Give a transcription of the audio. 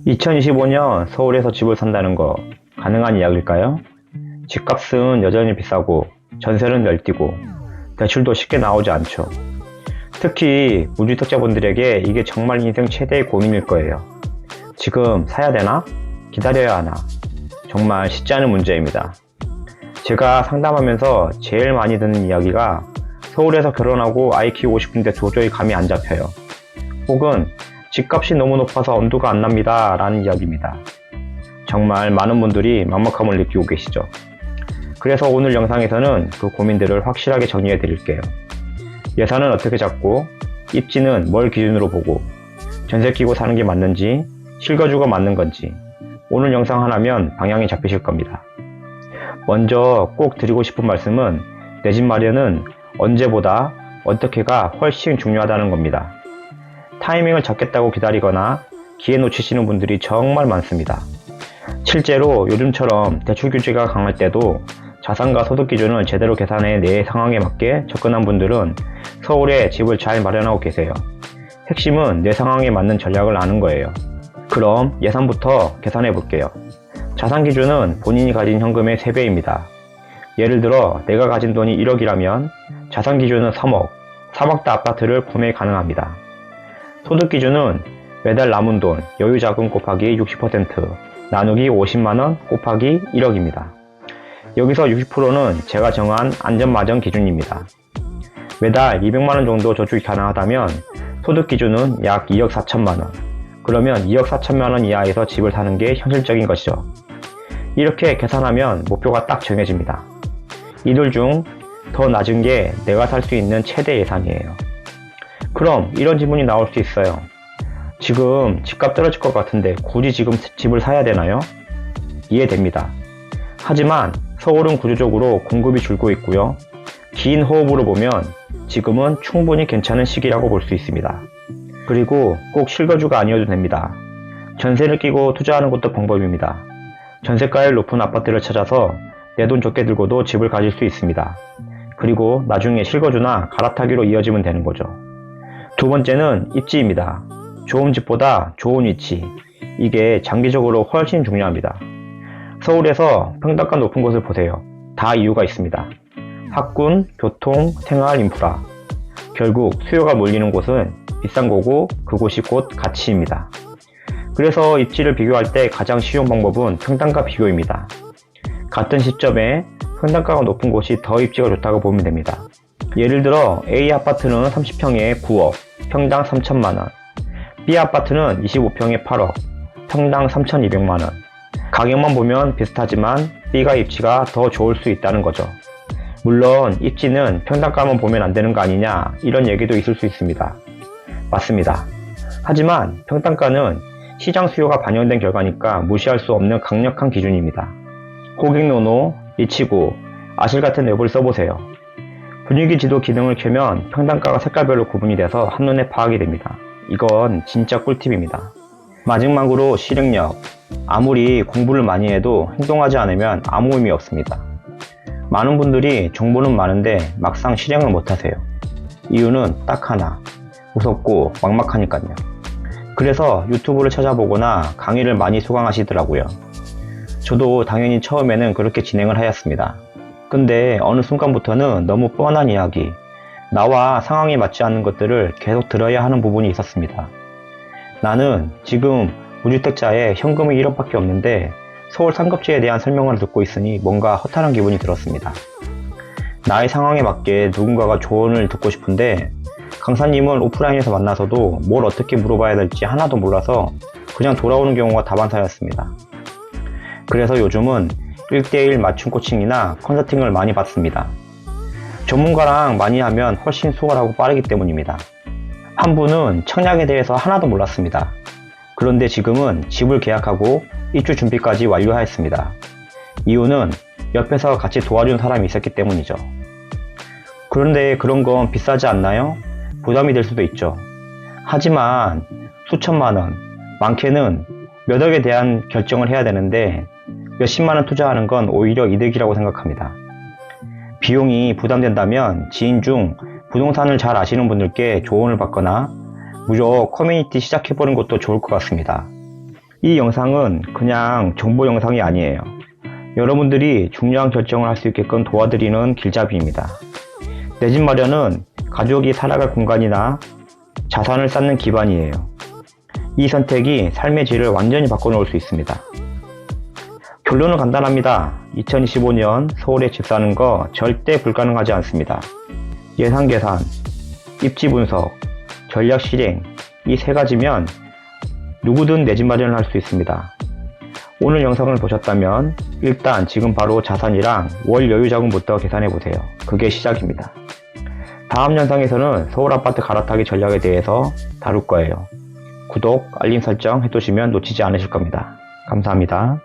2025년 서울에서 집을 산다는 거 가능한 이야기일까요? 집값은 여전히 비싸고 전세는 ner뛰고 대출도 쉽게 나오지 않죠. 특히 무주택자분들에게 이게 정말 인생 최대의 고민일 거예요. 지금 사야 되나? 기다려야 하나? 정말 쉽지 않은 문제입니다. 제가 상담하면서 제일 많이 듣는 이야기가 서울에서 결혼하고 아이 키우고 싶은데 도저히 감이 안 잡혀요. 혹은 집값이 너무 높아서 엄두가 안 납니다 라는 이야기입니다. 정말 많은 분들이 막막함을 느끼고 계시죠. 그래서 오늘 영상에서는 그 고민들을 확실하게 정리해 드릴게요. 예산은 어떻게 잡고, 입지는 뭘 기준으로 보고, 전세 끼고 사는 게 맞는지, 실거주가 맞는 건지, 오늘 영상 하나면 방향이 잡히실 겁니다. 먼저 꼭 드리고 싶은 말씀은 내 집 마련은 언제보다 어떻게가 훨씬 중요하다는 겁니다. 타이밍을 잡겠다고 기다리거나 기회 놓치시는 분들이 정말 많습니다. 실제로 요즘처럼 대출 규제가 강할 때도 자산과 소득 기준을 제대로 계산해 내 상황에 맞게 접근한 분들은 서울에 집을 잘 마련하고 계세요. 핵심은 내 상황에 맞는 전략을 아는 거예요. 그럼 예산부터 계산해 볼게요. 자산 기준은 본인이 가진 현금의 3배입니다. 예를 들어 내가 가진 돈이 1억이라면 자산 기준은 3억, 3억대 아파트를 구매 가능합니다. 소득 기준은 매달 남은 돈, 여유자금 곱하기 60% 나누기 50만원 곱하기 1억입니다. 여기서 60%는 제가 정한 안전마정 기준입니다. 매달 200만원 정도 저축이 가능하다면 소득 기준은 약 2억 4천만원. 그러면 2억 4천만원 이하에서 집을 사는 게 현실적인 것이죠. 이렇게 계산하면 목표가 딱 정해집니다. 이들 중 더 낮은 게 내가 살 수 있는 최대 예산이에요. 그럼 이런 질문이 나올 수 있어요. 지금 집값 떨어질 것 같은데 굳이 지금 집을 사야 되나요? 이해됩니다. 하지만 서울은 구조적으로 공급이 줄고 있고요. 긴 호흡으로 보면 지금은 충분히 괜찮은 시기라고 볼 수 있습니다. 그리고 꼭 실거주가 아니어도 됩니다. 전세를 끼고 투자하는 것도 방법입니다. 전세가율 높은 아파트를 찾아서 내 돈 적게 들고도 집을 가질 수 있습니다. 그리고 나중에 실거주나 갈아타기로 이어지면 되는 거죠. 두 번째는 입지입니다. 좋은 집보다 좋은 위치. 이게 장기적으로 훨씬 중요합니다. 서울에서 평당가 높은 곳을 보세요. 다 이유가 있습니다. 학군, 교통, 생활, 인프라. 결국 수요가 몰리는 곳은 비싼 거고 그곳이 곧 가치입니다. 그래서 입지를 비교할 때 가장 쉬운 방법은 평당가 비교입니다. 같은 시점에 평당가가 높은 곳이 더 입지가 좋다고 보면 됩니다. 예를 들어 A 아파트는 30평에 9억, 평당 3천만원. B 아파트는 25평에 8억, 평당 3,200만원. 가격만 보면 비슷하지만 B가 입지가 더 좋을 수 있다는 거죠. 물론 입지는 평당가만 보면 안 되는 거 아니냐 이런 얘기도 있을 수 있습니다. 맞습니다. 하지만 평당가는 시장 수요가 반영된 결과니까 무시할 수 없는 강력한 기준입니다. 고객노노, 리치고, 아실 같은 앱을 써보세요. 분위기 지도 기능을 켜면 평당가가 색깔별로 구분이 돼서 한눈에 파악이 됩니다. 이건 진짜 꿀팁입니다. 마지막으로 실행력. 아무리 공부를 많이 해도 행동하지 않으면 아무 의미 없습니다. 많은 분들이 정보는 많은데 막상 실행을 못하세요. 이유는 딱 하나. 무섭고 막막하니까요. 그래서 유튜브를 찾아보거나 강의를 많이 수강하시더라고요. 저도 당연히 처음에는 그렇게 진행을 하였습니다. 근데 어느 순간부터는 너무 뻔한 이야기, 나와 상황에 맞지 않는 것들을 계속 들어야 하는 부분이 있었습니다. 나는 지금 무주택자에 현금이 1억밖에 없는데 서울 상급지에 대한 설명을 듣고 있으니 뭔가 허탈한 기분이 들었습니다. 나의 상황에 맞게 누군가가 조언을 듣고 싶은데 강사님을 오프라인에서 만나서도 뭘 어떻게 물어봐야 될지 하나도 몰라서 그냥 돌아오는 경우가 다반사였습니다. 그래서 요즘은 1대1 맞춤 코칭이나 컨설팅을 많이 받습니다. 전문가랑 많이 하면 훨씬 수월하고 빠르기 때문입니다. 한 분은 청약에 대해서 하나도 몰랐습니다. 그런데 지금은 집을 계약하고 입주 준비까지 완료하였습니다. 이유는 옆에서 같이 도와준 사람이 있었기 때문이죠. 그런데 그런 건 비싸지 않나요? 부담이 될 수도 있죠. 하지만 수천만 원, 많게는 몇 억에 대한 결정을 해야 되는데 몇십만 원 투자하는 건 오히려 이득이라고 생각합니다. 비용이 부담된다면 지인 중 부동산을 잘 아시는 분들께 조언을 받거나 무료 커뮤니티 시작해보는 것도 좋을 것 같습니다. 이 영상은 그냥 정보 영상이 아니에요. 여러분들이 중요한 결정을 할 수 있게끔 도와드리는 길잡이입니다. 내 집 마련은 가족이 살아갈 공간이나 자산을 쌓는 기반이에요. 이 선택이 삶의 질을 완전히 바꿔놓을 수 있습니다. 결론은 간단합니다. 2025년 서울에 집 사는 거 절대 불가능하지 않습니다. 예산 계산, 입지 분석, 전략 실행, 이 세 가지면 누구든 내 집 마련을 할 수 있습니다. 오늘 영상을 보셨다면 일단 지금 바로 자산이랑 월 여유 자금부터 계산해 보세요. 그게 시작입니다. 다음 영상에서는 서울 아파트 갈아타기 전략에 대해서 다룰 거예요. 구독, 알림 설정 해두시면 놓치지 않으실 겁니다. 감사합니다.